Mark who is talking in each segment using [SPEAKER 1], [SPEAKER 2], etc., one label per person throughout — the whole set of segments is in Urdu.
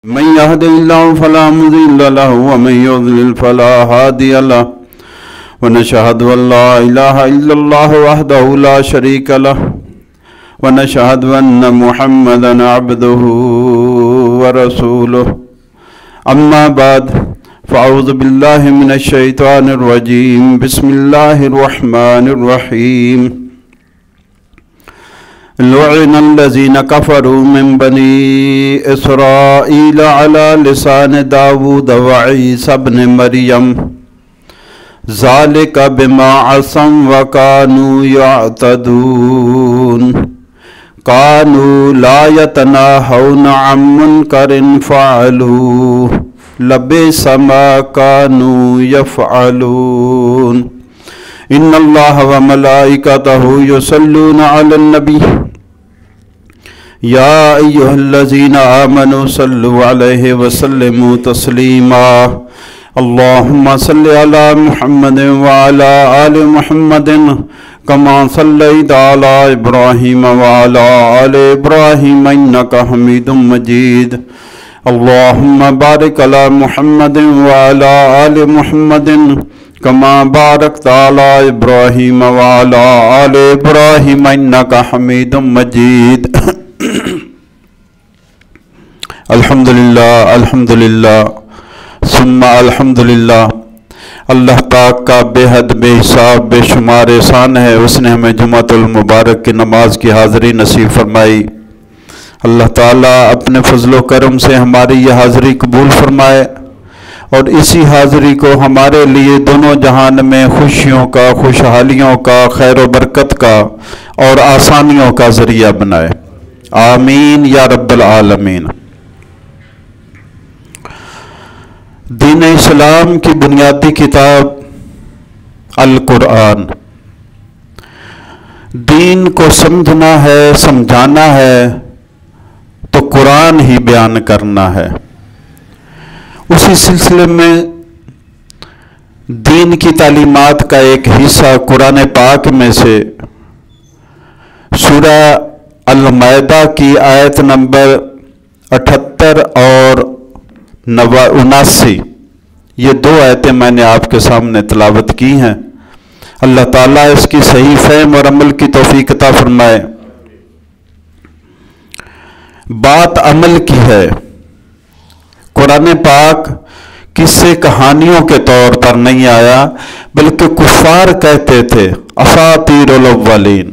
[SPEAKER 1] من يهد الله فلا مضل له ومن يضلل فلا هادي له ونشهد أن لا إله إلا الله وحده لا شريك له ونشهد أن محمدا عبده ورسوله أما بعد فأعوذ بالله من الشيطان الرجيم بسم الله الرحمن الرحيم لعن الذين كفروا من بني إسرائيل على لسان داود وعيسى ابن مريم ذلك بما عصوا وكانوا يعتدون كانوا لا يتناهون عن منكر فعلوه لبئس ما كانوا يفعلون إن الله وملائكته يصلون على النبي يا أيها الذين آمنوا صلوا عليه وسلموا تسليما اللهم صل على محمد وعلى آل محمد كما صليت على إبراهيم وعلى آل إبراهيم إنك حميد مجيد اللهم بارك على محمد وعلى آل محمد كما باركت على إبراهيم وعلى آل إبراهيم إنك حميد مجيد الحمدللہ ثم الحمدللہ۔ اللہ پاک کا بے حد بے حساب بے شمار احسان ہے، اس نے ہمیں جمعۃ المبارک کی نماز کی حاضری نصیب فرمائی۔ اللہ تعالیٰ اپنے فضل و کرم سے ہماری یہ حاضری قبول فرمائے اور اسی حاضری کو ہمارے لیے دونوں جہان میں خوشیوں کا، خوشحالیوں کا، خیر و برکت کا اور آسانیوں کا ذریعہ بنائے، آمین یا رب العالمین۔ دین اسلام کی بنیادی کتاب القرآن، دین کو سمجھنا ہے، سمجھانا ہے تو قرآن ہی بیان کرنا ہے۔ اسی سلسلے میں دین کی تعلیمات کا ایک حصہ قرآن پاک میں سے سورہ المائدہ کی آیت نمبر 78 اور 79، یہ دو آیتیں میں نے آپ کے سامنے تلاوت کی ہیں۔ اللہ تعالیٰ اس کی صحیح فہم اور عمل کی توفیق عطا فرمائے۔ بات عمل کی ہے۔ قرآن پاک قصے کہانیوں کے طور پر نہیں آیا، بلکہ کفار کہتے تھے اساطیر الاولین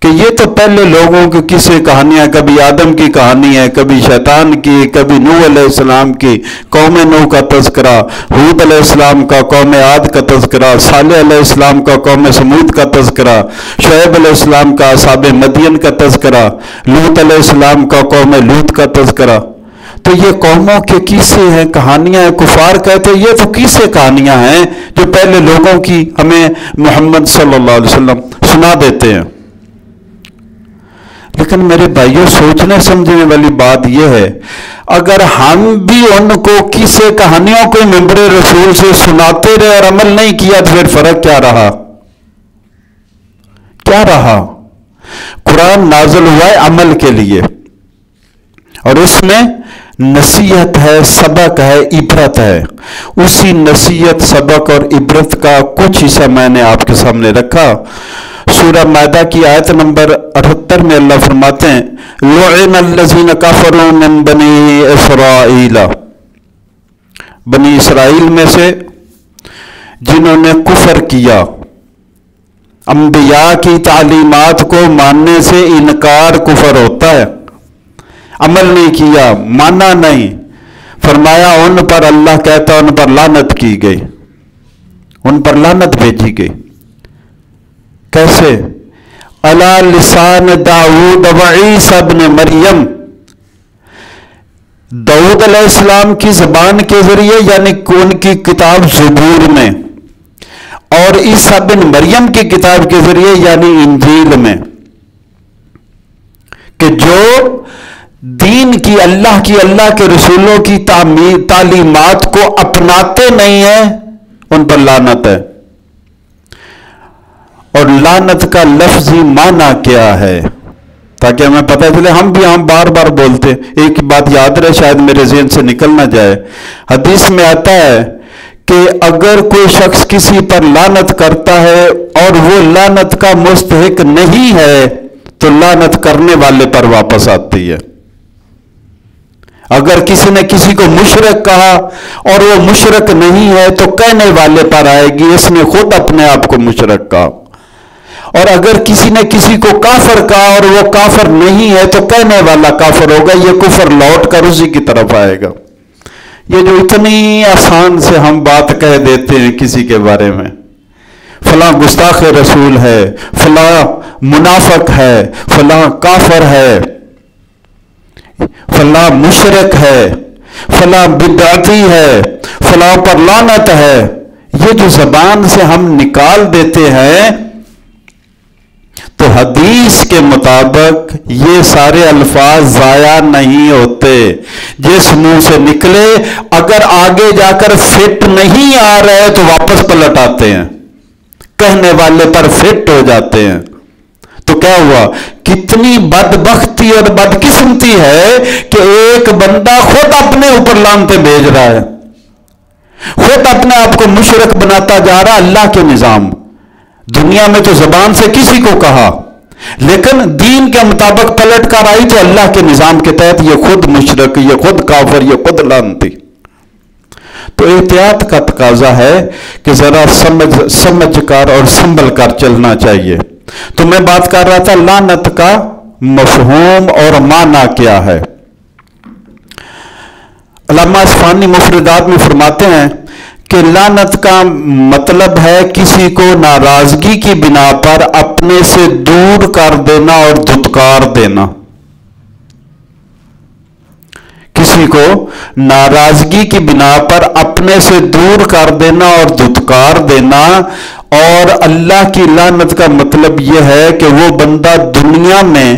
[SPEAKER 1] کہ یہ تو پہلے لوگوں کی قصے کہانیاں، کبھی آدم کی کہانی ہے، کبھی شیطان کی، کبھی نوح علیہ السلام کی، قوم نوح کا تذکرہ، ہود علیہ السلام کا قوم عاد کا تذکرہ، صالح علیہ السلام کا قوم سمود کا تذکرہ، شعیب علیہ السلام کا اصحاب مدین کا تذکرہ، لوط علیہ السلام کا قوم لوط کا تذکرہ۔ تو یہ قوموں کے قصے ہیں، کہانیاں ہیں۔ کفار کہتے ہیں یہ تو قصے کہانیاں ہیں جو پہلے لوگوں کی ہمیں محمد صلی اللہ علیہ وسلم سنا دیتے ہیں۔ لیکن میرے بھائیوں، سوچنے سمجھنے والی بات یہ ہے، اگر ہم بھی ان کو قصے کہانیوں کو ممبر رسول سے سناتے رہے اور عمل نہیں کیا تو پھر فرق کیا رہا؟ کیا رہا؟ قرآن نازل ہوا ہے عمل کے لیے، اور اس میں نصیحت ہے، سبق ہے، عبرت ہے۔ اسی نصیحت، سبق اور عبرت کا کچھ حصہ میں نے آپ کے سامنے رکھا۔ سورہ مائدہ کی آیت نمبر 78 میں اللہ فرماتے ہیں لعن الذین کفروا من بنی اسرائیل، بنی اسرائیل میں سے جنہوں نے کفر کیا، انبیاء کی تعلیمات کو ماننے سے انکار کفر ہوتا ہے، عمل نہیں کیا، مانا نہیں، فرمایا ان پر اللہ کہتا ان پر لعنت کی گئی، ان پر لعنت بھیجی گئی۔ کیسے؟ علی لسان داود و عیسی ابن مریم، داؤد علیہ السلام کی زبان کے ذریعے یعنی ان کی کتاب زبور میں، اور عیسی ابن مریم کی کتاب کے ذریعے یعنی انجیل میں، کہ جو دین کی، اللہ کے رسولوں کی تعلیمات کو اپناتے نہیں ہیں ان پر لعنت ہے۔ اور لعنت کا لفظی معنی کیا ہے؟ تاکہ ہمیں پتہ چلے، ہم بھی بار بار بولتے. ایک بات یاد رہے، شاید میرے ذہن سے نکل نہ جائے. حدیث میں آتا ہے کہ اگر کوئی شخص کسی پر لعنت کرتا ہے اور وہ لعنت کا مستحق نہیں ہے تو لعنت کرنے والے پر واپس آتی ہے. اگر کسی نے کسی کو مشرک کہا اور وہ مشرک نہیں ہے تو کہنے والے پر آئے گی، اس نے خود اپنے آپ کو مشرک کہا. اور اگر کسی نے کسی کو کافر کہا اور وہ کافر نہیں ہے تو کہنے والا کافر ہوگا، یہ کفر لوٹ کر اسی کی طرف آئے گا. یہ جو اتنی آسان سے ہم بات کہہ دیتے ہیں کسی کے بارے میں، فلاں گستاخ رسول ہے، فلاں منافق ہے، فلاں کافر ہے، فلاں مشرک ہے، فلاں بدعتی ہے، فلاں پر لعنت ہے، یہ جو زبان سے ہم نکال دیتے ہیں، تو حدیث کے مطابق یہ سارے الفاظ ضائع نہیں ہوتے. جس منہ سے نکلے اگر آگے جا کر فٹ نہیں آ رہے تو واپس پلٹ آتے ہیں، کہنے والے پر فٹ ہو جاتے ہیں. تو کیا ہوا؟ کتنی بدبختی اور بدقسمتی ہے کہ ایک بندہ خود اپنے اوپر لعنتیں بھیج رہا ہے، خود اپنے آپ کو مشرک بناتا جا رہا. اللہ کے نظام دنیا میں تو زبان سے کسی کو کہا، لیکن دین کے مطابق پلٹ کر آئی تو اللہ کے نظام کے تحت یہ خود مشرک، یہ خود کافر، یہ خود لعنتی. تو احتیاط کا تقاضا ہے کہ ذرا سمجھ کر اور سنبھل کر چلنا چاہیے. تو میں بات کر رہا تھا لعنت کا مفہوم اور معنی کیا ہے. علامہ اصفہانی مفردات میں فرماتے ہیں کہ لعنت کا مطلب ہے کسی کو ناراضگی کی بنا پر اپنے سے دور کر دینا اور دھتکار دینا. کسی کو ناراضگی کی بنا پر اپنے سے دور کر دینا اور دھتکار دینا. اور اللہ کی لعنت کا مطلب یہ ہے کہ وہ بندہ دنیا میں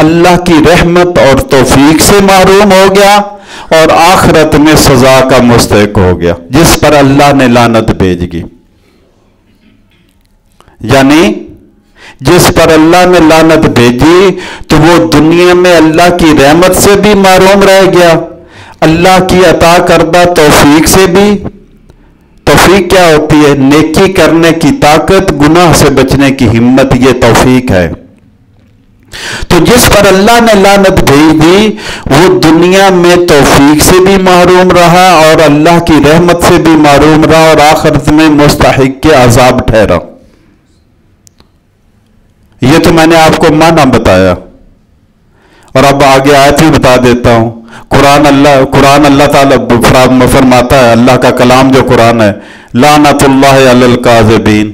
[SPEAKER 1] اللہ کی رحمت اور توفیق سے محروم ہو گیا اور آخرت میں سزا کا مستحق ہو گیا جس پر اللہ نے لعنت بھیج دی. یعنی جس پر اللہ نے لعنت بھیجی تو وہ دنیا میں اللہ کی رحمت سے بھی محروم رہ گیا، اللہ کی عطا کردہ توفیق سے بھی. توفیق کیا ہوتی ہے؟ نیکی کرنے کی طاقت، گناہ سے بچنے کی ہمت، یہ توفیق ہے. تو جس پر اللہ نے لعنت بھیج دی وہ دنیا میں توفیق سے بھی محروم رہا اور اللہ کی رحمت سے بھی محروم رہا اور آخرت میں مستحق کے عذاب ٹھہرا. یہ تو میں نے آپ کو معنی بتایا اور اب آگے آیت ہی بتا دیتا ہوں. قرآن اللہ تعالیٰ فرماتا ہے، اللہ کا کلام جو قرآن ہے، لعنت اللہ علی الکاذبین.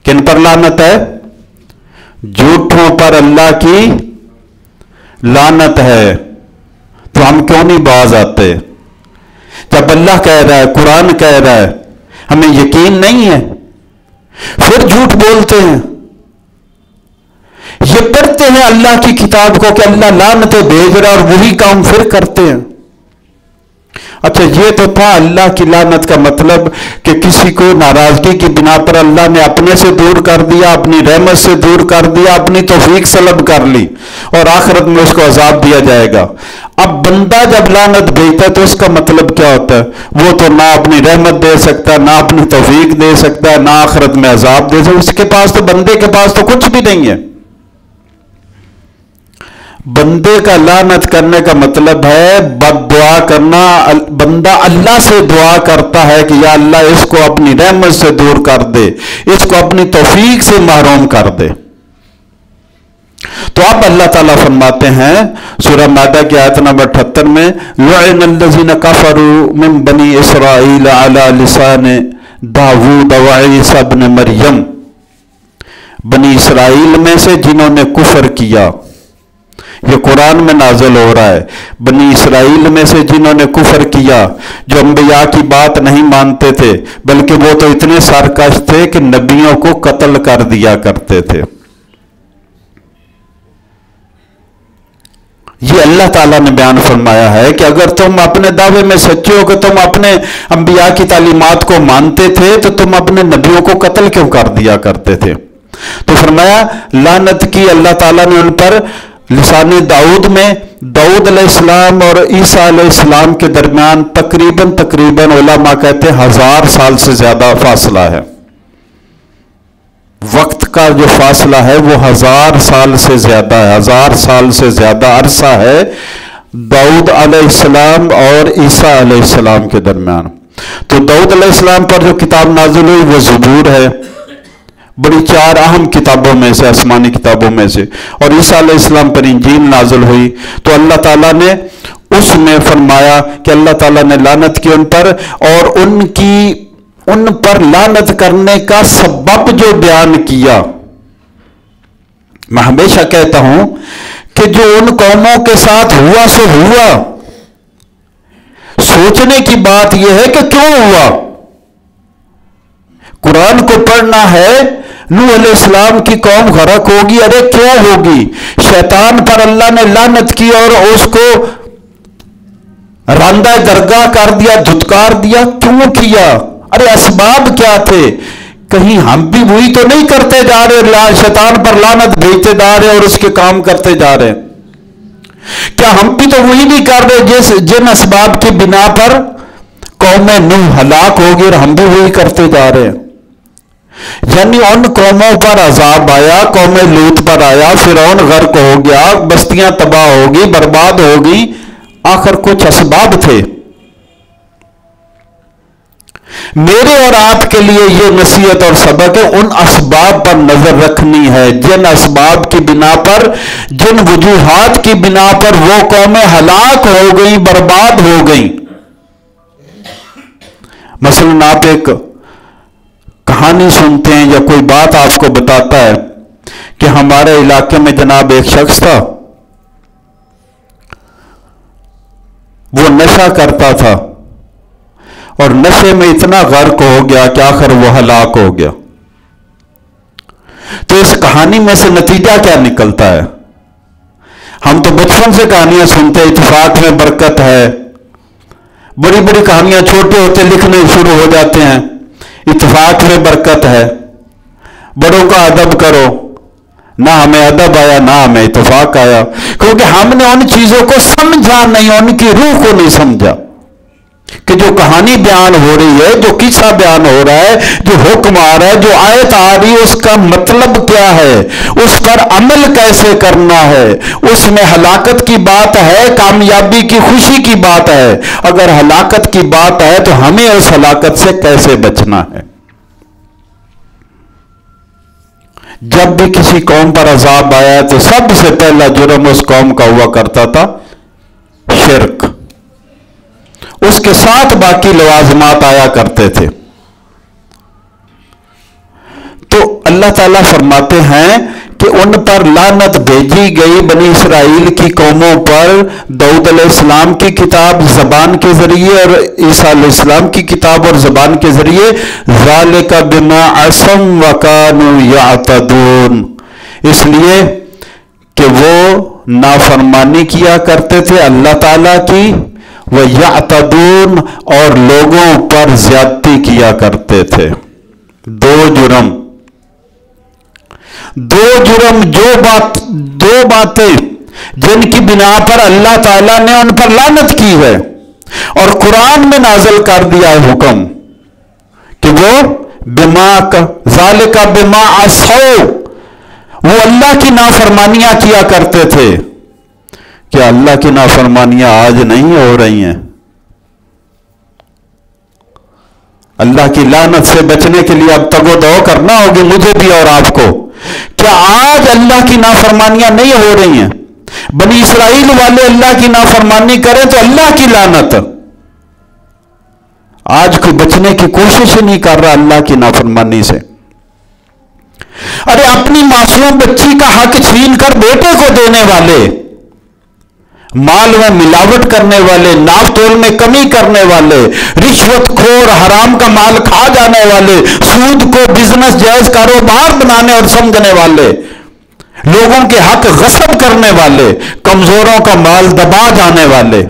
[SPEAKER 1] کن پر لعنت ہے؟ جھوٹوں پر اللہ کی لعنت ہے. تو ہم کیوں نہیں باز آتے؟ جب اللہ کہہ رہا ہے، قرآن کہہ رہا ہے، ہمیں یقین نہیں ہے پھر جھوٹ بولتے ہیں. یہ پڑھتے ہیں اللہ کی کتاب کو کہ اللہ لعنتیں بھیج رہا اور وہی کام پھر کرتے ہیں. اچھا یہ تو تھا اللہ کی لعنت کا مطلب کہ کسی کو ناراضگی کی بنا پر اللہ نے اپنے سے دور کر دیا، اپنی رحمت سے دور کر دیا، اپنی توفیق سلب کر لی اور آخرت میں اس کو عذاب دیا جائے گا. اب بندہ جب لعنت بھیجتا ہے تو اس کا مطلب کیا ہوتا ہے؟ وہ تو نہ اپنی رحمت دے سکتا، نہ اپنی توفیق دے سکتا، نہ آخرت میں عذاب دے سکتا. اس کے پاس تو، بندے کے پاس تو کچھ بھی نہیں ہے. بندے کا لعنت کرنے کا مطلب ہے بد دعا کرنا. بندہ اللہ سے دعا کرتا ہے کہ یا اللہ اس کو اپنی رحمت سے دور کر دے، اس کو اپنی توفیق سے محروم کر دے. تو اب اللہ تعالیٰ فرماتے ہیں سورہ مائدہ کی آیت نمبر 78 میں، لعن الذین کفروا من بنی اسرائیل علی لسان داؤد وعیسی ابن مریم. بنی اسرائیل میں سے جنہوں نے کفر کیا، یہ قرآن میں نازل ہو رہا ہے. بنی اسرائیل میں سے جنہوں نے کفر کیا، جو انبیاء کی بات نہیں مانتے تھے بلکہ وہ تو اتنے سرکش تھے کہ نبیوں کو قتل کر دیا کرتے تھے. یہ اللہ تعالیٰ نے بیان فرمایا ہے کہ اگر تم اپنے دعوے میں سچے ہو کہ تم اپنے انبیاء کی تعلیمات کو مانتے تھے تو تم اپنے نبیوں کو قتل کیوں کر دیا کرتے تھے؟ تو فرمایا لعنت کی اللہ تعالیٰ نے ان پر لسان داؤد میں داؤد علیہ السلام اور عیسیٰ علیہ السلام کے درمیان تقریباً علماء کہتے ہیں 1000 سال سے زیادہ فاصلہ ہے. وقت کا جو فاصلہ ہے وہ 1000 سال سے زیادہ ہے. 1000 سال سے زیادہ عرصہ ہے داؤد علیہ السلام اور عیسیٰ علیہ السلام کے درمیان. تو داؤد علیہ السلام پر جو کتاب نازل ہوئی وہ زبور ہے، بڑی 4 اہم کتابوں میں سے، آسمانی کتابوں میں سے. اور عیسیٰ علیہ السلام پر انجیل نازل ہوئی. تو اللہ تعالیٰ نے اس میں فرمایا کہ اللہ تعالیٰ نے لعنت کی ان پر، اور ان پر لعنت کرنے کا سبب جو بیان کیا. میں ہمیشہ کہتا ہوں کہ جو ان قوموں کے ساتھ ہوا سو ہوا. سوچنے کی بات یہ ہے کہ کیوں ہوا. قرآن کو پڑھنا ہے، نوح علیہ السلام کی قوم غرق ہوگی. ارے کیوں ہوگی؟ شیطان پر اللہ نے لعنت کی اور اس کو راندہ درگاہ کر دیا، دھتکار دیا. کیوں کیا؟ ارے اسباب کیا تھے؟ کہیں ہم بھی وہی تو نہیں کرتے جا رہے، شیطان پر لعنت بھیجتے جا رہے اور اس کے کام کرتے جا رہے؟ کیا ہم بھی تو وہی نہیں کر رہے جن اسباب کی بنا پر قوم نوح ہلاک ہوگی، اور ہم بھی وہی کرتے جا رہے ہیں؟ یعنی ان قوموں پر عذاب آیا، قوم لوط پر آیا، فرعون غرق ہو گیا، بستیاں تباہ ہوگی، برباد ہوگی. آخر کچھ اسباب تھے. میرے اور آپ کے لیے یہ نصیحت اور سبق ہے، ان اسباب پر نظر رکھنی ہے جن اسباب کی بنا پر، جن وجوہات کی بنا پر وہ قومیں ہلاک ہو گئیں، برباد ہو گئیں. مثلا آپ ایک کہانی سنتے ہیں یا کوئی بات آپ کو بتاتا ہے کہ ہمارے علاقے میں جناب ایک شخص تھا، وہ نشہ کرتا تھا اور نشے میں اتنا غرق ہو گیا کہ آخر وہ ہلاک ہو گیا. تو اس کہانی میں سے نتیجہ کیا نکلتا ہے؟ ہم تو بچپن سے کہانیاں سنتے، اتفاق میں برکت ہے، بڑی بڑی کہانیاں چھوٹے ہوتے لکھنے شروع ہو جاتے ہیں. اتفاق میں برکت ہے، بڑوں کا ادب کرو. نہ ہمیں ادب آیا نہ ہمیں اتفاق آیا، کیونکہ ہم نے ان چیزوں کو سمجھا نہیں، ان کی روح کو نہیں سمجھا کہ جو کہانی بیان ہو رہی ہے، جو قصہ بیان ہو رہا ہے، جو حکم آ رہا ہے، جو آیت آ رہی ہے، اس کا مطلب کیا ہے، اس پر عمل کیسے کرنا ہے. اس میں ہلاکت کی بات ہے، کامیابی کی، خوشی کی بات ہے. اگر ہلاکت کی بات ہے تو ہمیں اس ہلاکت سے کیسے بچنا ہے. جب بھی کسی قوم پر عذاب آیا تو سب سے پہلا جرم اس قوم کا ہوا کرتا تھا شرک. اس کے ساتھ باقی لوازمات آیا کرتے تھے. تو اللہ تعالیٰ فرماتے ہیں کہ ان پر لعنت بھیجی گئی بنی اسرائیل کی قوموں پر، داؤد علیہ السلام کی کتاب زبان کے ذریعے اور عیسیٰ علیہ السلام کی کتاب اور زبان کے ذریعے. ذالک بما عصوا وکانوا یعتدون، اس لیے کہ وہ نافرمانی کیا کرتے تھے اللہ تعالیٰ کی، وَيَعْتَدُونَ اور لوگوں پر زیادتی کیا کرتے تھے. دو جرم، دو باتیں جن کی بنا پر اللہ تعالیٰ نے ان پر لعنت کی ہے اور قرآن میں نازل کر دیا ہے حکم کہ وہ ذالک بما عصوا، وہ اللہ کی نافرمانیاں کیا کرتے تھے. کیا اللہ کی نافرمانیاں آج نہیں ہو رہی ہیں؟ اللہ کی لعنت سے بچنے کے لیے اب تگ و دو کرنا ہوگی مجھے بھی اور آپ کو. کیا آج اللہ کی نافرمانیاں نہیں ہو رہی ہیں؟ بنی اسرائیل والے اللہ کی نافرمانی کریں تو اللہ کی لعنت. آج کوئی بچنے کی کوشش ہی نہیں کر رہا اللہ کی نافرمانی سے. ارے اپنی معصوم بچی کا حق چھین کر بیٹے کو دینے والے، مال میں ملاوٹ کرنے والے، ناپ تول میں کمی کرنے والے، رشوت خور، حرام کا مال کھا جانے والے، سود کو بزنس جائز کاروبار بنانے اور سمجھنے والے، لوگوں کے حق غصب کرنے والے، کمزوروں کا مال دبا جانے والے.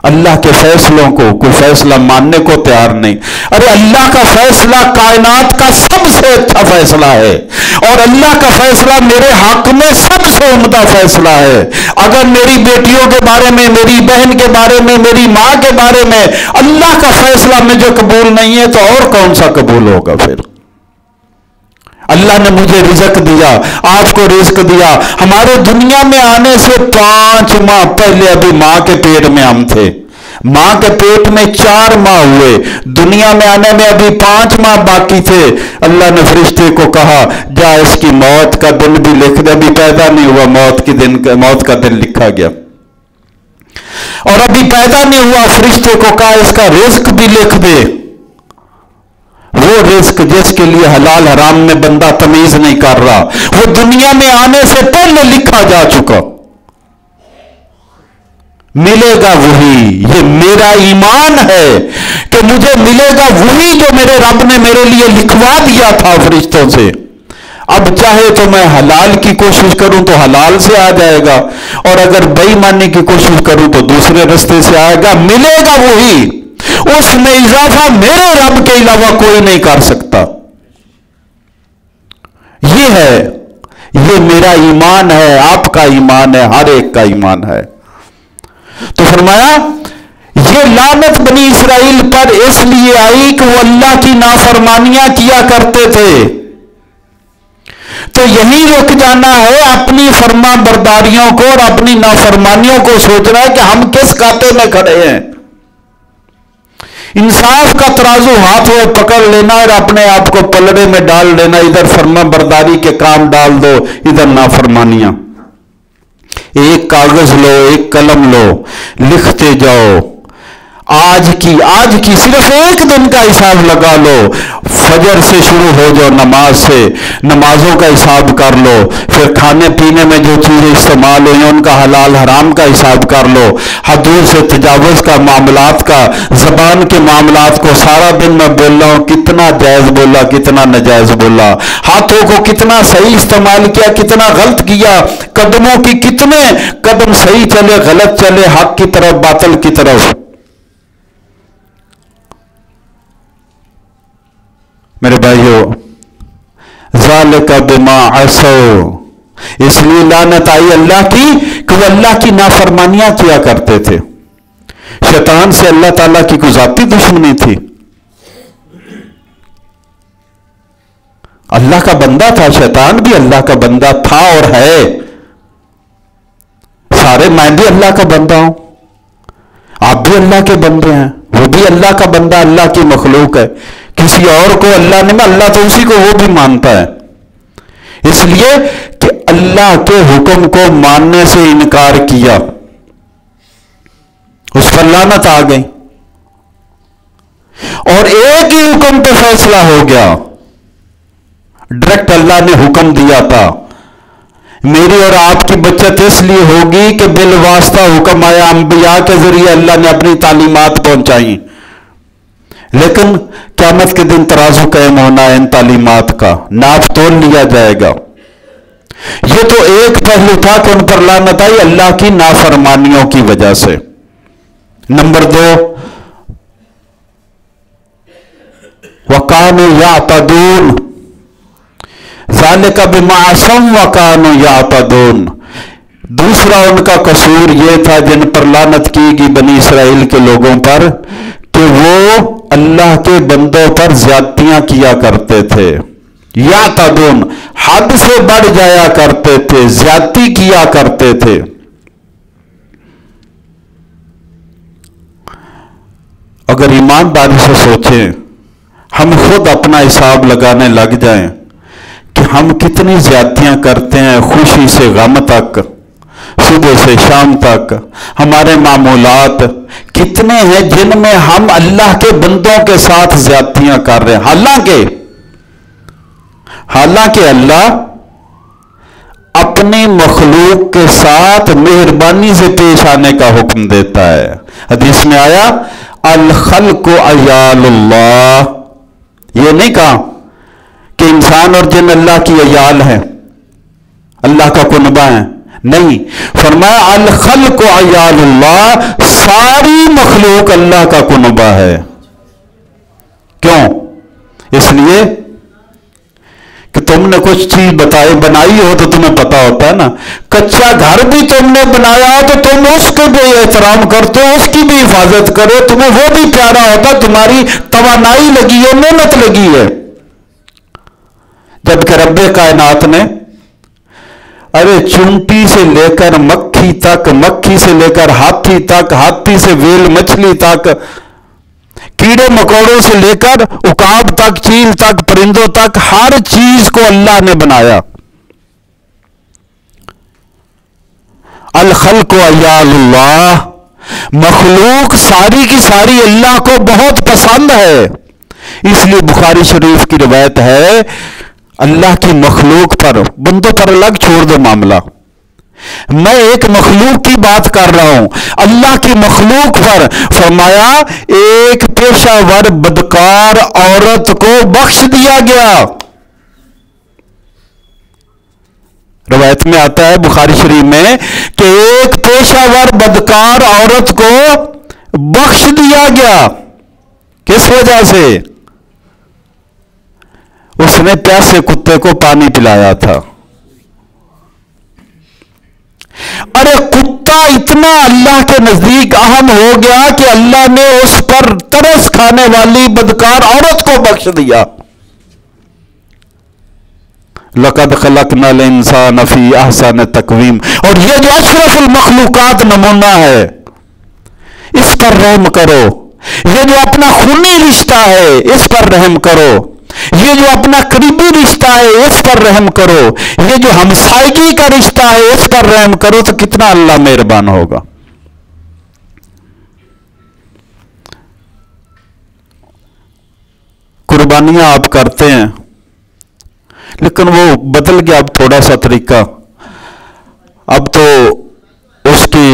[SPEAKER 1] اللہ کے فیصلوں کو کوئی فیصلہ ماننے کو تیار نہیں. ارے اللہ کا فیصلہ کائنات کا سب سے اچھا فیصلہ ہے، اور اللہ کا فیصلہ میرے حق میں سب سے عمدہ فیصلہ ہے. اگر میری بیٹیوں کے بارے میں، میری بہن کے بارے میں، میری ماں کے بارے میں اللہ کا فیصلہ مجھے قبول نہیں ہے تو اور کون سا قبول ہوگا؟ پھر اللہ نے مجھے رزق دیا، آپ کو رزق دیا. ہمارے دنیا میں آنے سے 5 ماہ پہلے ابھی ماں کے پیٹ میں ہم تھے. ماں کے پیٹ میں 4 ماہ ہوئے، دنیا میں آنے میں ابھی 5 ماہ باقی تھے. اللہ نے فرشتے کو کہا جا اس کی موت کا دن بھی لکھ دے. ابھی پیدا نہیں ہوا، موت کا دن لکھا گیا. اور ابھی پیدا نہیں ہوا، فرشتے کو کہا اس کا رزق بھی لکھ دے. وہ رزق جس کے لیے حلال حرام میں بندہ تمیز نہیں کر رہا، وہ دنیا میں آنے سے پہلے لکھا جا چکا. ملے گا وہی. یہ میرا ایمان ہے کہ مجھے ملے گا وہی جو میرے رب نے میرے لیے لکھوا دیا تھا فرشتوں سے. اب چاہے تو میں حلال کی کوشش کروں تو حلال سے آ جائے گا، اور اگر بے ایمانی کی کوشش کروں تو دوسرے رستے سے آئے گا. ملے گا وہی. اس میں اضافہ میرے رب کے علاوہ کوئی نہیں کر سکتا. یہ ہے، یہ میرا ایمان ہے، آپ کا ایمان ہے، ہر ایک کا ایمان ہے. تو فرمایا یہ لعنت بنی اسرائیل پر اس لیے آئی کہ وہ اللہ کی نافرمانیاں کیا کرتے تھے. تو یہی رک جانا ہے اپنی فرما برداریوں کو اور اپنی نافرمانیوں کو سوچنا ہے کہ ہم کس کاتے میں کھڑے ہیں. انصاف کا ترازو ہاتھ میں پکڑ لینا اور اپنے آپ کو پلڑے میں ڈال دینا. ادھر فرما برداری کے کام ڈال دو، ادھر نافرمانیاں. ایک کاغذ لو، ایک قلم لو، لکھتے جاؤ. آج کی صرف ایک دن کا حساب لگا لو. فجر سے شروع ہو جاؤ، نماز سے، نمازوں کا حساب کر لو. پھر کھانے پینے میں جو چیزیں استعمال ہوئی ان کا حلال حرام کا حساب کر لو. حدود سے تجاوز کا معاملات کا، زبان کے معاملات کو سارا دن میں بول رہا ہوں کتنا جائز بولا، کتنا ناجائز بولا. ہاتھوں کو کتنا صحیح استعمال کیا، کتنا غلط کیا. قدموں کی کتنے قدم صحیح چلے، غلط چلے، حق کی طرف باطل کی طرف. میرے بھائیو، ذالک بما عصوا، اس لیے لعنت آئی اللہ کی کہ وہ اللہ کی نافرمانیاں کیا کرتے تھے. شیطان سے اللہ تعالیٰ کی کوئی ذاتی دشمنی تھی؟ اللہ کا بندہ تھا. شیطان بھی اللہ کا بندہ تھا اور ہے. سارے میں بھی اللہ کا بندہ ہوں، آپ بھی اللہ کے بندے ہیں، وہ بھی اللہ کا بندہ، اللہ کی مخلوق ہے. کسی اور کو اللہ نے، اللہ تو اسی کو وہ بھی مانتا ہے. اس لیے کہ اللہ کے حکم کو ماننے سے انکار کیا، اس پر لعنت آ گئی. اور ایک ہی حکم پہ فیصلہ ہو گیا. ڈائریکٹ اللہ نے حکم دیا تھا. میری اور آپ کی بچت اس لیے ہوگی کہ بالواسطہ حکم آیا، انبیاء کے ذریعے اللہ نے اپنی تعلیمات پہنچائی. لیکن قیامت کے دن ترازو قائم ہونا ہے ان تعلیمات کا، ناپ تول لیا جائے گا. یہ تو ایک پہلو تھا کہ ان پر لعنت آئی اللہ کی نافرمانیوں کی وجہ سے. نمبر 2، وَكَانُوا يَعْتَدُونَ، ذَلِكَ بِمَا عَصَوْا وَكَانُوا يَعْتَدُونَ. دوسرا ان کا قصور یہ تھا جن پر لعنت کی گئی بنی اسرائیل کے لوگوں پر کہ وہ اللہ کے بندوں پر زیادتیاں کیا کرتے تھے. یعتدون، حد سے بڑھ جایا کرتے تھے، زیادتی کیا کرتے تھے. اگر ایمانداری سے سوچیں، ہم خود اپنا حساب لگانے لگ جائیں کہ ہم کتنی زیادتیاں کرتے ہیں، خوشی سے غم تک، صبح سے شام تک. ہمارے معمولات کتنے ہیں جن میں ہم اللہ کے بندوں کے ساتھ زیادتیاں کر رہے ہیں. حالانکہ اللہ اپنی مخلوق کے ساتھ مہربانی سے پیش آنے کا حکم دیتا ہے. حدیث میں آیا الخلق عیال اللہ. یہ نہیں کہا کہ انسان اور جن اللہ کی عیال ہیں، اللہ کا کنبہ ہے. نہیں، فرمایا الخلق عیال اللہ، ساری مخلوق اللہ کا کنبہ ہے. کیوں؟ اس لیے کہ تم نے کچھ چیز بنائی ہو تو تمہیں پتا ہوتا ہے نا. کچا گھر بھی تم نے بنایا ہو تو تم اس کو بھی احترام کرتے ہو, اس کی بھی حفاظت کرو, تمہیں وہ بھی پیارا ہوتا, تمہاری توانائی لگی ہے, محنت لگی ہے. جبکہ رب کائنات نے چونٹی سے لے کر مکھی تک, مکھی سے لے کر ہاتھی تک, ہاتھی سے ویل مچھلی تک, کیڑے مکوڑوں سے لے کر عقاب تک, چیل تک, پرندوں تک, ہر چیز کو اللہ نے بنایا. الخلق عیال اللہ, مخلوق ساری کی ساری اللہ کو بہت پسند ہے. اس لیے بخاری شریف کی روایت ہے, اللہ کی مخلوق پر, بندوں پر الگ چھوڑ دو معاملہ, میں ایک مخلوق کی بات کر رہا ہوں, اللہ کی مخلوق پر فرمایا ایک پیشہ ور بدکار عورت کو بخش دیا گیا. روایت میں آتا ہے بخاری شریف میں کہ ایک پیشہ ور بدکار عورت کو بخش دیا گیا. کس وجہ سے؟ اس نے پیاسے کتے کو پانی پلایا تھا. ارے کتا اتنا اللہ کے نزدیک اہم ہو گیا کہ اللہ نے اس پر ترس کھانے والی بدکار عورت کو بخش دیا. لقد خلقنا الانسان فی احسن تقویم. اور یہ جو اشرف المخلوقات نمونہ ہے, اس پر رحم کرو. یہ جو اپنا خونی رشتہ ہے اس پر رحم کرو. یہ جو اپنا قریبی رشتہ ہے اس پر رحم کرو. یہ جو ہمسائیگی کا رشتہ ہے اس پر رحم کرو تو کتنا اللہ مہربان ہوگا. قربانیاں آپ کرتے ہیں لیکن وہ بدل گیا اب تھوڑا سا طریقہ. اب تو اس کی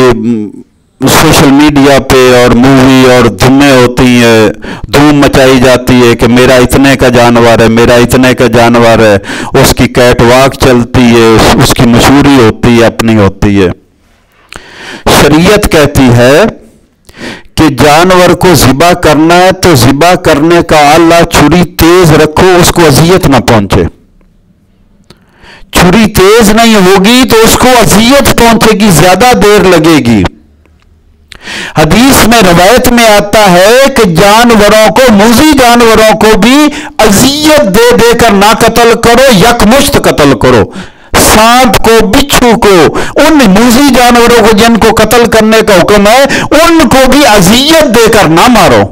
[SPEAKER 1] سوشل میڈیا پہ اور مووی اور دھومیں ہوتی ہیں, دھوم مچائی جاتی ہے کہ میرا اتنے کا جانور ہے, میرا اتنے کا جانور ہے. اس کی کیٹ واک چلتی ہے, اس کی مشہوری ہوتی ہے, اپنی ہوتی ہے. شریعت کہتی ہے کہ جانور کو ذبح کرنا ہے تو ذبح کرنے کا آلہ چھری تیز رکھو, اس کو اذیت نہ پہنچے. چھری تیز نہیں ہوگی تو اس کو اذیت پہنچے گی, زیادہ دیر لگے گی. حدیث میں روایت میں آتا ہے کہ جانوروں کو, موذی جانوروں کو بھی اذیت دے دے کر نہ قتل کرو, یکمشت قتل کرو. سانپ کو, بچھو کو, ان موذی جانوروں کو جن کو قتل کرنے کا حکم ہے ان کو بھی اذیت دے کر نہ مارو.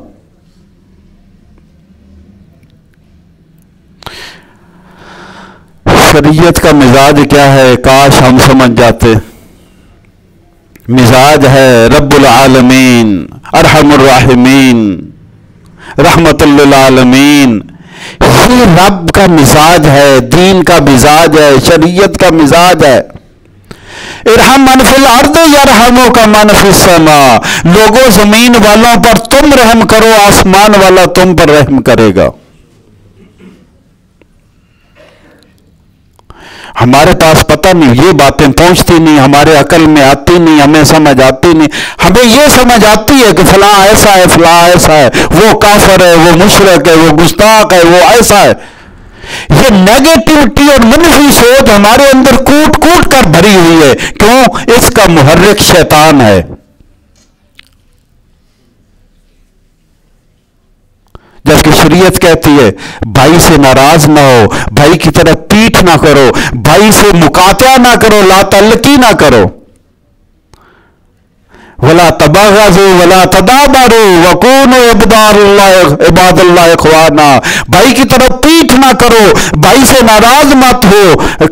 [SPEAKER 1] شریعت کا مزاج کیا ہے کاش ہم سمجھ جاتے. مزاج ہے رب العالمین ارحم الراحمین رحمت للعالمین. یہ رب کا مزاج ہے, دین کا مزاج ہے, شریعت کا مزاج ہے. ارحم من فی الارض یرحمک من فی السماء. لوگوں زمین والوں پر تم رحم کرو, آسمان والا تم پر رحم کرے گا. ہمارے پاس پتہ نہیں, یہ باتیں پہنچتی نہیں, ہمارے عقل میں آتی نہیں, ہمیں سمجھ آتی نہیں. ہمیں یہ سمجھ آتی ہے کہ فلاں ایسا ہے, فلاں ایسا ہے, وہ کافر ہے, وہ مشرک ہے, وہ گستاخ ہے, وہ ایسا ہے. یہ نیگیٹیوٹی اور منفی سوچ ہمارے اندر کوٹ کوٹ کر بھری ہوئی ہے. کیوں؟ اس کا محرک شیطان ہے. جبکہ شریعت کہتی ہے بھائی سے ناراض نہ ہو, بھائی کی طرف پیٹھ نہ کرو, بھائی سے مقاطعہ نہ کرو, لا تعلقی نہ کرو. ولا تباغضوا ولا تدابروا وكونوا عباد اللہ اخوانا. بھائی کی طرف پیٹھ نہ کرو, بھائی سے ناراض مت ہو,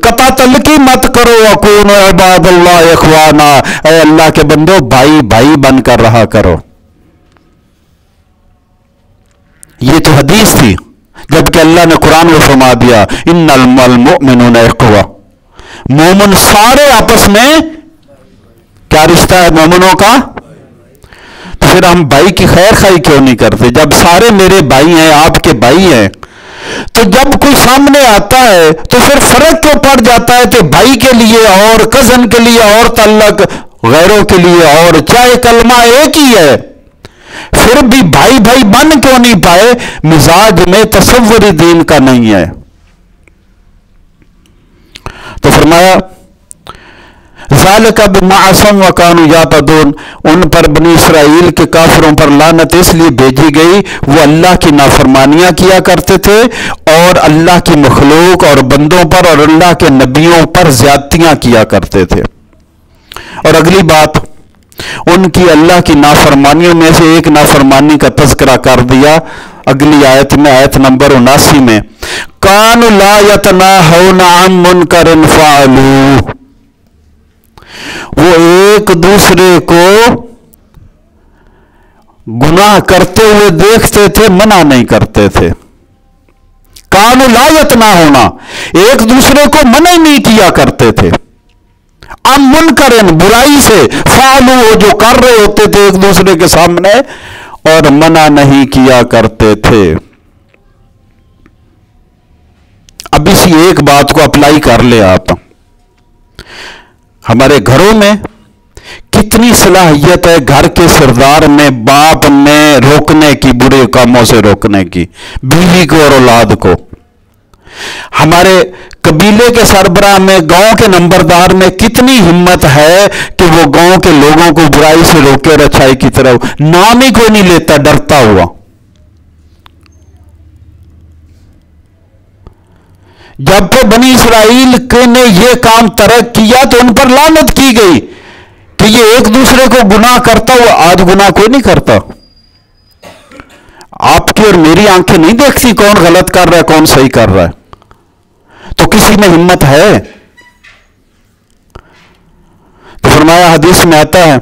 [SPEAKER 1] قطع تعلقی مت کرو. وكونوا عباد اللہ اخوانا. اے اللہ کے بندو, بھائی بھائی بن کر رہا کرو. یہ تو حدیث تھی, جبکہ اللہ نے قرآن میں فرما دیا ان المؤمنون اخوہ. مومن سارے آپس میں کیا رشتہ ہے مومنوں کا؟ تو پھر ہم بھائی کی خیر خواہی کیوں نہیں کرتے؟ جب سارے میرے بھائی ہیں, آپ کے بھائی ہیں, تو جب کوئی سامنے آتا ہے تو پھر فرق کیوں پڑ جاتا ہے کہ بھائی کے لیے اور کزن کے لیے اور تعلق غیروں کے لیے، اور چاہے کلمہ ایک ہی ہے پھر بھی بھائی بھائی بن کیوں نہیں پائے؟ مزاج میں تصور دین کا نہیں ہے۔ تو فرمایا ذالک بما عصوا وکانوا یعتدون، ان پر بنی اسرائیل کے کافروں پر لعنت اس لیے بھیجی گئی، وہ اللہ کی نافرمانیاں کیا کرتے تھے اور اللہ کی مخلوق اور بندوں پر اور اللہ کے نبیوں پر زیادتیاں کیا کرتے تھے۔ اور اگلی بات، ان کی اللہ کی نافرمانیوں میں سے ایک نافرمانی کا تذکرہ کر دیا اگلی آیت میں، آیت نمبر 79 میں، کانوا لا یتناہون عن منکر فعلوہ، وہ ایک دوسرے کو گناہ کرتے ہوئے دیکھتے تھے، منع نہیں کرتے تھے۔ کانوا لا یتناہون، ایک دوسرے کو منع نہیں کیا کرتے تھے، عن منکر، برائی سے، فعلوا، وہ جو کر رہے ہوتے تھے ایک دوسرے کے سامنے، اور منع نہیں کیا کرتے تھے۔ اب اسی ایک بات کو اپلائی کر لے آپ، ہمارے گھروں میں کتنی صلاحیت ہے گھر کے سردار میں، باپ میں روکنے کی، برے کاموں سے روکنے کی، بیوی کو اور اولاد کو۔ ہمارے قبیلے کے سربراہ میں، گاؤں کے نمبردار میں کتنی ہمت ہے کہ وہ گاؤں کے لوگوں کو برائی سے روکے اور اچھائی کی طرف، نام ہی کوئی نہیں لیتا، ڈرتا ہوا۔ جب تو بنی اسرائیل نے یہ کام ترک کیا تو ان پر لعنت کی گئی کہ یہ ایک دوسرے کو گناہ کرتا ہوا، آج گناہ کوئی نہیں کرتا۔ آپ کی اور میری آنکھیں نہیں دیکھتی کون غلط کر رہا ہے کون صحیح کر رہا ہے، تو کسی میں ہمت ہے؟ تو فرمایا، حدیث میں آتا ہے،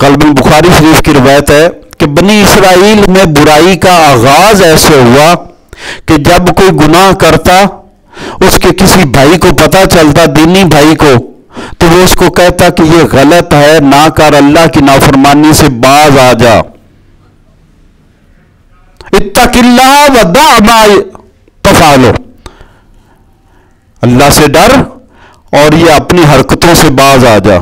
[SPEAKER 1] قلب بخاری شریف کی روایت ہے کہ بنی اسرائیل میں برائی کا آغاز ایسے ہوا کہ جب کوئی گناہ کرتا، اس کے کسی بھائی کو پتا چلتا، دینی بھائی کو، تو وہ اس کو کہتا کہ یہ غلط ہے، نہ کر، اللہ کی نافرمانی سے باز آ جا، اتق اللہ ودع ما تفعل، اللہ سے ڈر اور یہ اپنی حرکتوں سے باز آ جا۔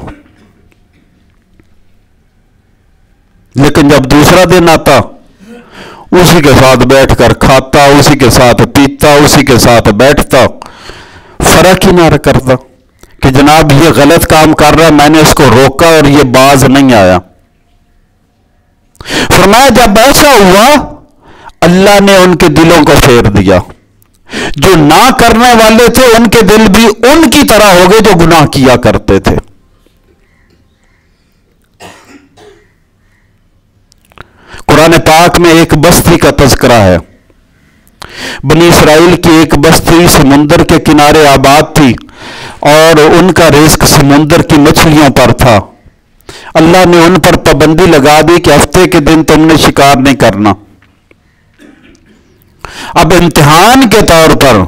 [SPEAKER 1] لیکن جب دوسرا دن آتا، اسی کے ساتھ بیٹھ کر کھاتا، اسی کے ساتھ پیتا، اسی کے ساتھ بیٹھتا، فرق ہی نہ کرتا کہ جناب یہ غلط کام کر رہا ہے، میں نے اس کو روکا اور یہ باز نہیں آیا۔ فرمایا جب ایسا ہوا، اللہ نے ان کے دلوں کو پھیر دیا، جو نہ کرنے والے تھے ان کے دل بھی ان کی طرح ہو گئے جو گناہ کیا کرتے تھے۔ قرآن پاک میں ایک بستی کا تذکرہ ہے، بنی اسرائیل کی ایک بستی سمندر کے کنارے آباد تھی اور ان کا رزق سمندر کی مچھلیوں پر تھا۔ اللہ نے ان پر پابندی لگا دی کہ ہفتے کے دن تم نے شکار نہیں کرنا۔ اب امتحان کے طور پر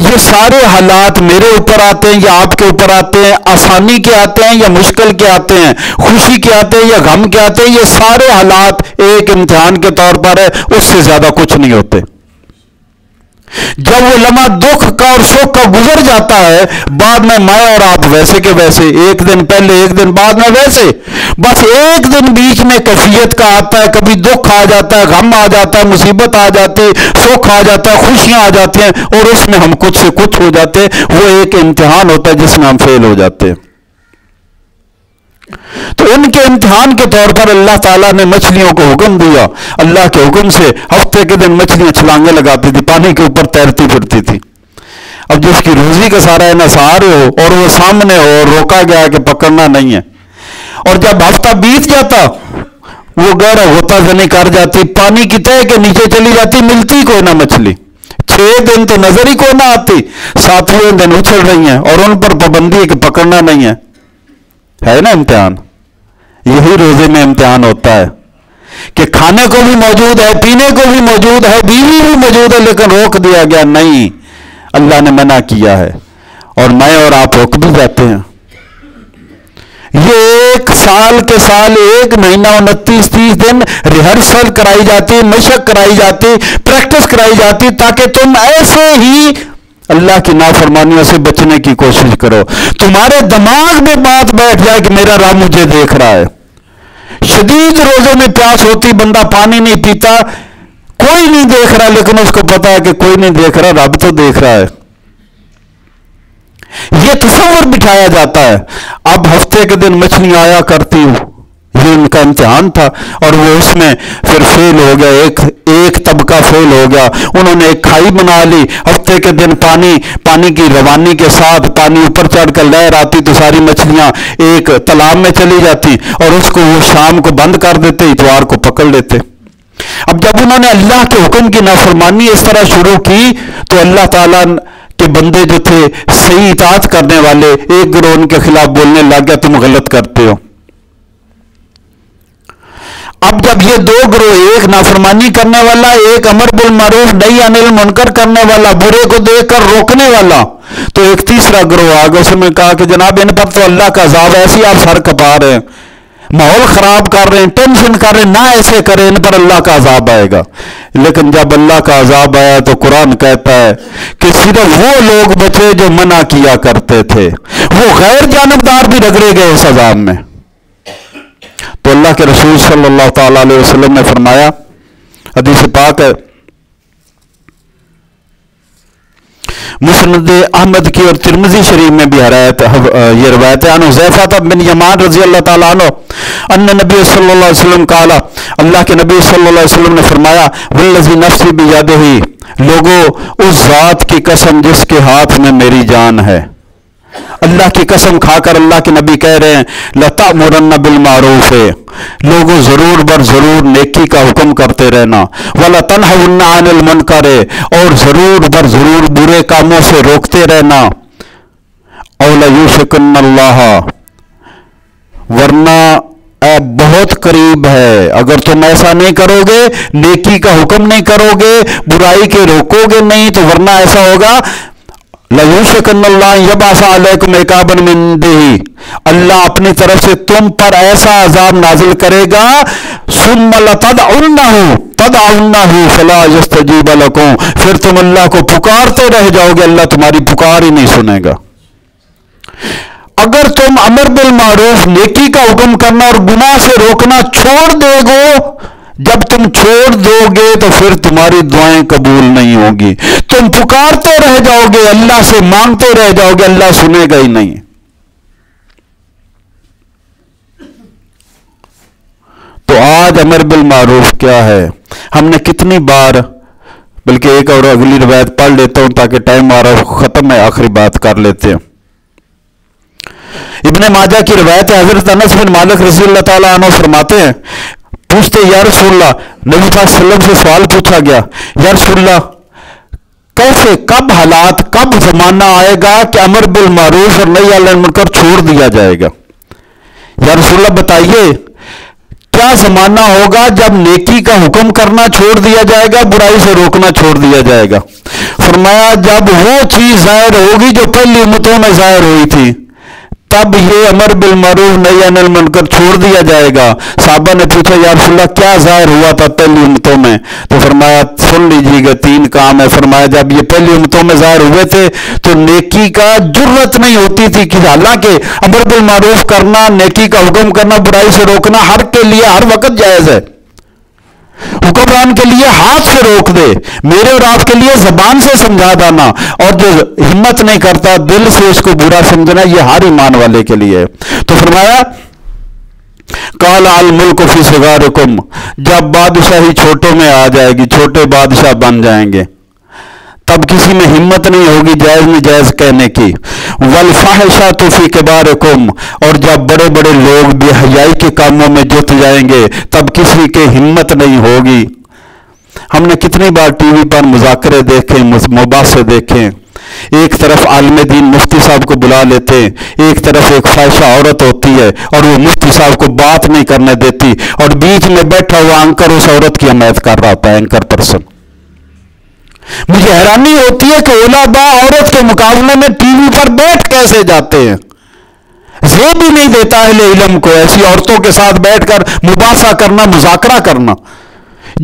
[SPEAKER 1] یہ سارے حالات میرے اوپر آتے ہیں یا آپ کے اوپر آتے ہیں، آسانی کے آتے ہیں یا مشکل کے آتے ہیں، خوشی کے آتے ہیں یا غم کے آتے ہیں، یہ سارے حالات ایک امتحان کے طور پر ہے، اس سے زیادہ کچھ نہیں ہوتے۔ جب وہ لمحہ دکھ کا اور سکھ کا گزر جاتا ہے، بعد میں میں اور آپ ویسے کے ویسے، ایک دن پہلے ایک دن بعد میں ویسے، بس ایک دن بیچ میں کیفیت کا آتا ہے، کبھی دکھ آ جاتا ہے، غم آ جاتا ہے، مصیبت آ جاتی ہے، سکھ آ جاتا ہے، خوشیاں آ جاتی ہیں، اور اس میں ہم کچھ سے کچھ ہو جاتے ہیں۔ وہ ایک امتحان ہوتا ہے جس میں ہم فیل ہو جاتے ہیں۔ تو ان کے امتحان کے طور پر اللہ تعالیٰ نے مچھلیوں کو حکم دیا، اللہ کے حکم سے ہفتے کے دن مچھلیاں چھلانگیں لگاتی تھی، پانی کے اوپر تیرتی پھرتی تھی۔ اب جس کی روزی کا سارا انحصار ہو اور وہ سامنے ہو اور روکا گیا کہ پکڑنا نہیں ہے، اور جب ہفتہ بیت جاتا وہ گہرا ہوتا زنی کر جاتی، پانی کی تہہ کے نیچے چلی جاتی، ملتی کوئی نہ مچھلی، 6 دن تو نظر ہی کوئی نہ آتی، 7ویں دن اچھل رہی ہیں اور ان پر پابندی ہے کہ پکڑنا نہیں ہے نا امتحان۔ یہی روزے میں امتحان ہوتا ہے کہ کھانے کو بھی موجود ہے، پینے کو بھی موجود ہے، بیوی بھی موجود ہے، لیکن روک دیا گیا، نہیں، اللہ نے منع کیا ہے، اور میں اور آپ رک بھی جاتے ہیں۔ یہ ایک سال کے سال، 1 مہینہ 29-30 دن ریہرسل کرائی جاتی، مشق کرائی جاتی، پریکٹس کرائی جاتی، تاکہ تم ایسے ہی اللہ کی نافرمانیوں سے بچنے کی کوشش کرو. تمہارے دماغ میں بات بیٹھ جائے کہ میرا رب مجھے دیکھ رہا ہے. شدید روزوں میں پیاس ہوتی, بندہ پانی نہیں پیتا, کوئی نہیں دیکھ رہا, لیکن اس کو پتا ہے کہ کوئی نہیں دیکھ رہا, رب تو دیکھ رہا ہے. یہ تصور بٹھایا جاتا ہے. اب ہفتے کے دن مچھلی آیا کرتی ہوں, یہ ان کا امتحان تھا, اور وہ اس میں پھر فیل ہو گیا, ایک طبقہ فیل ہو گیا. انہوں نے ایک کھائی بنا لی. ہفتے کے دن پانی کی روانی کے ساتھ پانی اوپر چڑھ کر لہر آتی تو ساری مچھلیاں ایک تالاب میں چلی جاتی, اور اس کو وہ شام کو بند کر دیتے, اتوار کو پکڑ لیتے. اب جب انہوں نے اللہ کے حکم کی نافرمانی اس طرح شروع کی تو اللہ تعالیٰ کے بندے جو تھے صحیح اطاعت کرنے والے, ایک گروہ ان کے خلاف بولنے لگ گیا, تم غلط کرتے ہو. اب جب یہ دو گروہ, ایک نافرمانی کرنے والا, ایک امر بالمعروف نہی عن المنکر کرنے والا, برے کو دیکھ کر روکنے والا, تو ایک تیسرا گروہ آ گیا. اس نے کہا کہ جناب ان پر تو اللہ کا عذاب ہے, ایسے آپ سر کپا رہے ہیں, ماحول خراب کر رہے ہیں, ٹینشن کر رہے ہیں, نہ ایسے کریں, ان پر اللہ کا عذاب آئے گا. لیکن جب اللہ کا عذاب آیا تو قرآن کہتا ہے کہ صرف وہ لوگ بچے جو منع کیا کرتے تھے, وہ غیر جانبدار بھی رگڑے گئے اس عذاب میں. تو اللہ کے رسول صلی اللہ تعالی علیہ وسلم نے فرمایا, حدیث پاک ہے مسند احمد کی اور ترمذی شریف میں بھی یہ روایت ہے, حذیفہ بن یمان رضی اللہ تعالیٰ عنہ ان نبی صلی اللہ علیہ وسلم قال, اللہ کے نبی صلی اللہ علیہ وسلم نے فرمایا, والذی نفسی بیدہ, لوگوں اس ذات کی قسم جس کے ہاتھ میں میری جان ہے. اللہ کی قسم کھا کر اللہ کے نبی کہہ رہے ہیں, لَتَأْمُرَنَّ بِالْمَعْرُوفِ, لوگوں ضرور بر ضرور نیکی کا حکم کرتے رہنا, وَلَتَنْهَوْنَ عَنِ الْمُنْكَرِ, اور ضرور بر ضرور برے کاموں سے روکتے رہنا, أَوْ لَيُوشِكَنَّ اللَّهَ, ورنہ بہت قریب ہے, اگر تم ایسا نہیں کرو گے, نیکی کا حکم نہیں کرو گے, برائی کے روکو گے نہیں, تو ورنہ ایسا ہوگا لَيُوشِكَنَّ اللَّهُ يَبْعَثَ عَلَيْكُمْ عِقَابًا مِنْ عِنْدِهِ, اللہ اپنی طرف سے تم پر ایسا عذاب نازل کرے گا, ثُمَّ لَتَدْعُنَّهُ فَلَا يَسْتَجِيبَ لَكُمْ, پھر تم اللہ کو پکارتے رہ جاؤ گے, اللہ تمہاری پکار ہی نہیں سنے گا. اگر تم امر بالمعروف نیکی کا حکم کرنا اور گناہ سے روکنا چھوڑ دے گو, جب تم چھوڑ دو گے تو پھر تمہاری دعائیں قبول نہیں ہوگی, تم پکارتے رہ جاؤ گے, اللہ سے مانگتے رہ جاؤ گے, اللہ سنے گا ہی نہیں. تو آج امر بالمعروف کیا ہے, ہم نے کتنی بار, بلکہ ایک اور اگلی روایت پڑھ لیتا ہوں تاکہ ٹائم آ رہا ختم ہے, آخری بات کر لیتے ہیں. ابن ماجہ کی روایت ہے, حضرت انس بن مالک رضی اللہ تعالیٰ عنہ فرماتے ہیں, پوچھتے یا رسول اللہ, نبی صلی اللہ علیہ وسلم سے سوال پوچھا گیا, یا رسول اللہ کیسے, کب حالات, کب زمانہ آئے گا کہ امر بالمعروف اور نہی عن المنکر چھوڑ دیا جائے گا؟ یا رسول اللہ بتائیے کیا زمانہ ہوگا جب نیکی کا حکم کرنا چھوڑ دیا جائے گا, برائی سے روکنا چھوڑ دیا جائے گا؟ فرمایا جب وہ چیز ظاہر ہوگی جو پہلی امتوں میں ظاہر ہوئی تھی, تب یہ امر بالمعروف نہی عن المنکر چھوڑ دیا جائے گا. صحابہ نے پوچھا یا رسول اللہ کیا ظاہر ہوا تھا پہلی امتوں میں؟ تو فرمایا سن لیجیے گا, 3 کام ہے. فرمایا جب یہ پہلی امتوں میں ظاہر ہوئے تھے تو نیکی کا جرت نہیں ہوتی تھی, کہ حالانکہ امر بالمعروف کرنا, نیکی کا حکم کرنا, برائی سے روکنا ہر کے لیے ہر وقت جائز ہے. حکمران کے لیے ہاتھ سے روک دے, میرے اور آپ کے لیے زبان سے سمجھا دینا, اور جو ہمت نہیں کرتا دل سے اس کو برا سمجھنا, یہ ہر ایمان والے کے لیے. تو فرمایا قال الملک فی صغارکم, جب بادشاہی چھوٹوں میں آ جائے گی, چھوٹے بادشاہ بن جائیں گے, تب کسی میں ہمت نہیں ہوگی جائز نجائز کہنے کی. والفاحشات فی کبارکم, اور جب بڑے بڑے لوگ بے حیائی کے کاموں میں جت جائیں گے تب کسی کے ہمت نہیں ہوگی. ہم نے کتنی بار ٹی وی پر مذاکرے دیکھے, مباحثے دیکھے, ایک طرف عالم دین مفتی صاحب کو بلا لیتے, ایک طرف ایک فاحشہ عورت ہوتی ہے اور وہ مفتی صاحب کو بات نہیں کرنے دیتی, اور بیچ میں بیٹھا ہوا اینکر اس عورت کی حمایت کر رہا ہوتا ہے, اینکر پرسن. مجھے حیرانی ہوتی ہے کہ علماء عورت کے مقابلے میں ٹی وی پر بیٹھ کیسے جاتے ہیں. زیب بھی نہیں دیتا اہل علم کو ایسی عورتوں کے ساتھ بیٹھ کر مباحثہ کرنا, مذاکرہ کرنا.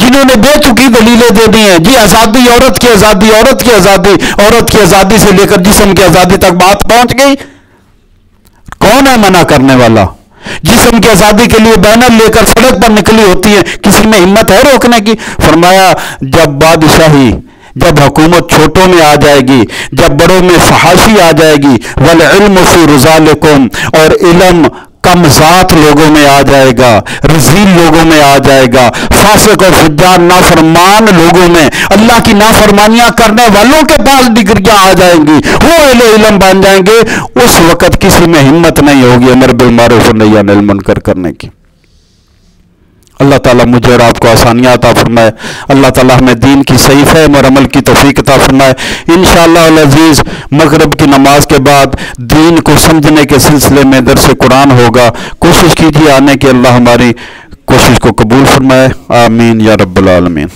[SPEAKER 1] جنہوں نے بے تکی دلیلیں دے دی ہیں، جی آزادی، عورت کی آزادی، عورت کی آزادی، عورت کی آزادی سے لے کر جسم کی آزادی تک بات پہنچ گئی. کون ہے منع کرنے والا؟ جسم کی آزادی کے لیے بینر لے کر سڑک پر نکلی ہوتی ہے، کسی میں ہمت ہے روکنے کی؟ فرمایا جب بادشاہی، جب حکومت چھوٹوں میں آ جائے گی، جب بڑوں میں فحاشی آ جائے گی، والعلم فی رضالکم، اور علم کم ذات لوگوں میں آ جائے گا، رذیل لوگوں میں آ جائے گا، فاسق اور فجار نافرمان لوگوں میں، اللہ کی نافرمانیاں کرنے والوں کے پاس ڈگریاں آ جائیں گی، وہ اہل علم بن جائیں گے، اس وقت کسی میں ہمت نہیں ہوگی امر بالمعروف ونہی عن المنکر کرنے کی. اللہ تعالیٰ مجھے اور آپ کو آسانیاں عطا فرمائے. اللہ تعالیٰ ہمیں دین کی صحیح فہم اور عمل کی توفیق عطا فرمائے. انشاءاللہ العزیز مغرب کی نماز کے بعد دین کو سمجھنے کے سلسلے میں درس قرآن ہوگا. کوشش کیجیے آنے کی. اللہ ہماری کوشش کو قبول فرمائے. آمین یا رب العالمین.